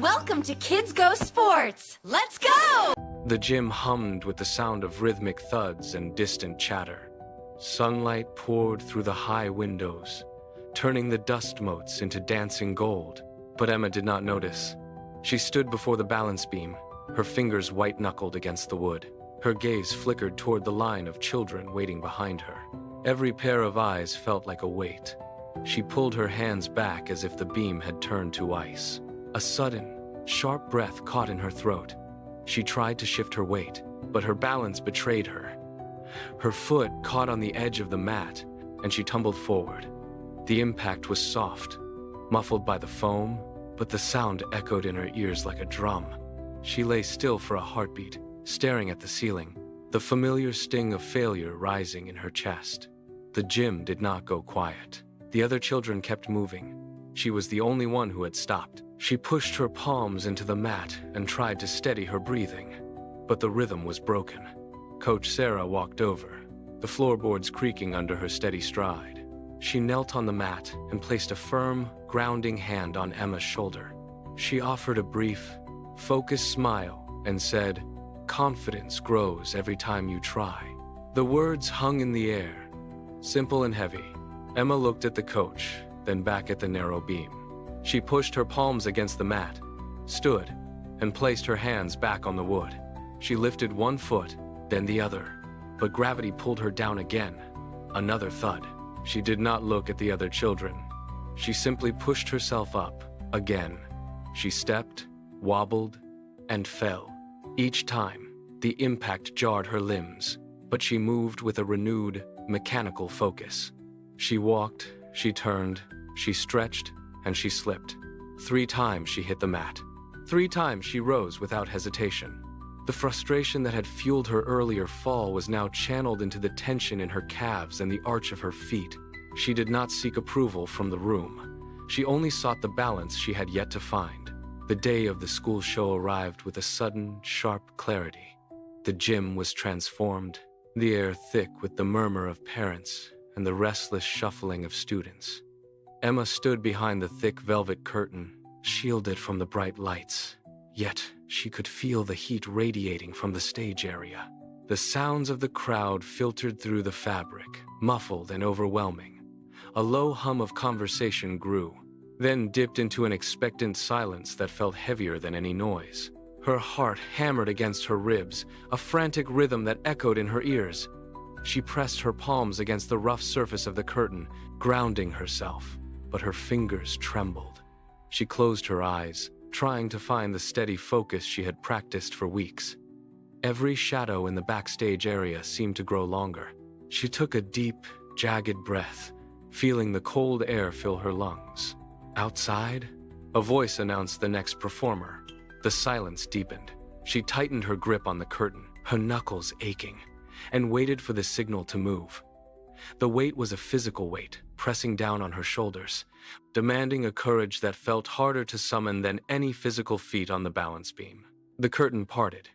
Welcome to Kids Go Sports! Let's go! The gym hummed with the sound of rhythmic thuds and distant chatter. Sunlight poured through the high windows, turning the dust motes into dancing gold. But Emma did not notice. She stood before the balance beam, her fingers white-knuckled against the wood. Her gaze flickered toward the line of children waiting behind her. Every pair of eyes felt like a weight. She pulled her hands back as if the beam had turned to ice. A sudden, sharp breath caught in her throat. She tried to shift her weight, but her balance betrayed her. Her foot caught on the edge of the mat, and she tumbled forward. The impact was soft, muffled by the foam, but the sound echoed in her ears like a drum. She lay still for a heartbeat, staring at the ceiling, the familiar sting of failure rising in her chest. The gym did not go quiet. The other children kept moving. She was the only one who had stopped. She pushed her palms into the mat and tried to steady her breathing, but the rhythm was broken. Coach Sarah walked over, the floorboards creaking under her steady stride. She knelt on the mat and placed a firm, grounding hand on Emma's shoulder. She offered a brief, focused smile and said, "Confidence grows every time you try." The words hung in the air, simple and heavy. Emma looked at the coach, then back at the narrow beam. She pushed her palms against the mat, stood, and placed her hands back on the wood. She lifted one foot, then the other, but gravity pulled her down again. Another thud. She did not look at the other children. She simply pushed herself up, again. She stepped, wobbled, and fell. Each time, the impact jarred her limbs, but she moved with a renewed, mechanical focus. She walked, she turned, she stretched, and she slipped. 3 times she hit the mat. 3 times she rose without hesitation. The frustration that had fueled her earlier fall was now channeled into the tension in her calves and the arch of her feet. She did not seek approval from the room. She only sought the balance she had yet to find. The day of the school show arrived with a sudden, sharp clarity. The gym was transformed, the air thick with the murmur of parents and the restless shuffling of students. Emma stood behind the thick velvet curtain, shielded from the bright lights. Yet, she could feel the heat radiating from the stage area. The sounds of the crowd filtered through the fabric, muffled and overwhelming. A low hum of conversation grew, then dipped into an expectant silence that felt heavier than any noise. Her heart hammered against her ribs, a frantic rhythm that echoed in her ears. She pressed her palms against the rough surface of the curtain, grounding herself, but her fingers trembled. She closed her eyes, trying to find the steady focus she had practiced for weeks. Every shadow in the backstage area seemed to grow longer. She took a deep, jagged breath, feeling the cold air fill her lungs. Outside, a voice announced the next performer. The silence deepened. She tightened her grip on the curtain, her knuckles aching, and waited for the signal to move. The weight was a physical weight, pressing down on her shoulders, demanding a courage that felt harder to summon than any physical feat on the balance beam. The curtain parted.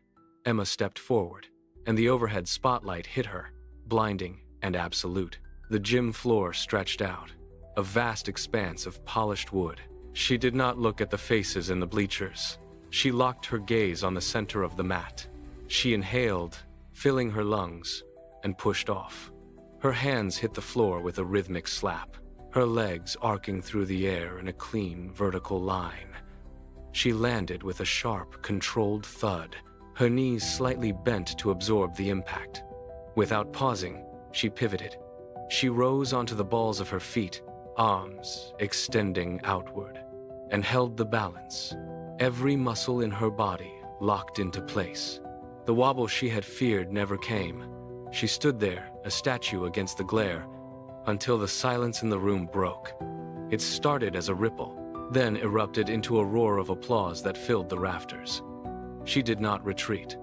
Emma stepped forward, and the overhead spotlight hit her, blinding and absolute. The gym floor stretched out, a vast expanse of polished wood. She did not look at the faces in the bleachers. She locked her gaze on the center of the mat. She inhaled, filling her lungs, and pushed off. Her hands hit the floor with a rhythmic slap, her legs arcing through the air in a clean, vertical line. She landed with a sharp, controlled thud, her knees slightly bent to absorb the impact. Without pausing, she pivoted. She rose onto the balls of her feet, arms extending outward, and held the balance. Every muscle in her body locked into place. The wobble she had feared never came. She stood there, a statue against the glare, until the silence in the room broke. It started as a ripple, then erupted into a roar of applause that filled the rafters. She did not retreat.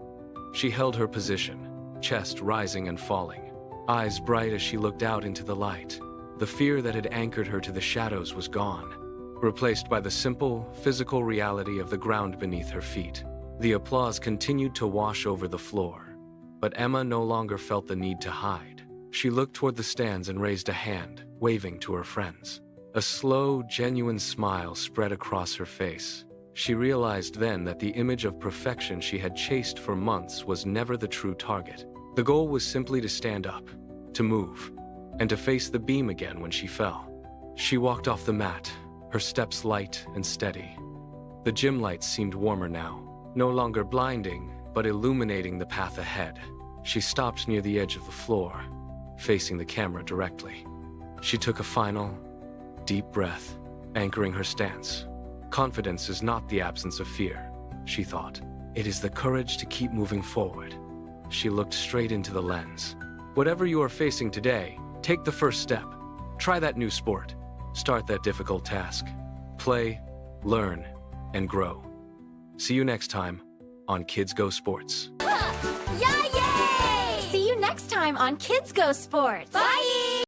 She held her position, chest rising and falling, eyes bright as she looked out into the light. The fear that had anchored her to the shadows was gone, replaced by the simple, physical reality of the ground beneath her feet. The applause continued to wash over the floor, but Emma no longer felt the need to hide. She looked toward the stands and raised a hand, waving to her friends. A slow, genuine smile spread across her face. She realized then that the image of perfection she had chased for months was never the true target. The goal was simply to stand up, to move, and to face the beam again when she fell. She walked off the mat, her steps light and steady. The gym lights seemed warmer now, no longer blinding, but illuminating the path ahead. She stopped near the edge of the floor, facing the camera directly. She took a final, deep breath, anchoring her stance. Confidence is not the absence of fear, she thought. It is the courage to keep moving forward. She looked straight into the lens. Whatever you are facing today, take the first step. Try that new sport. Start that difficult task. Play, learn, and grow. See you next time on Kids Go Sports. Yay! See you next time on Kids Go Sports. Bye!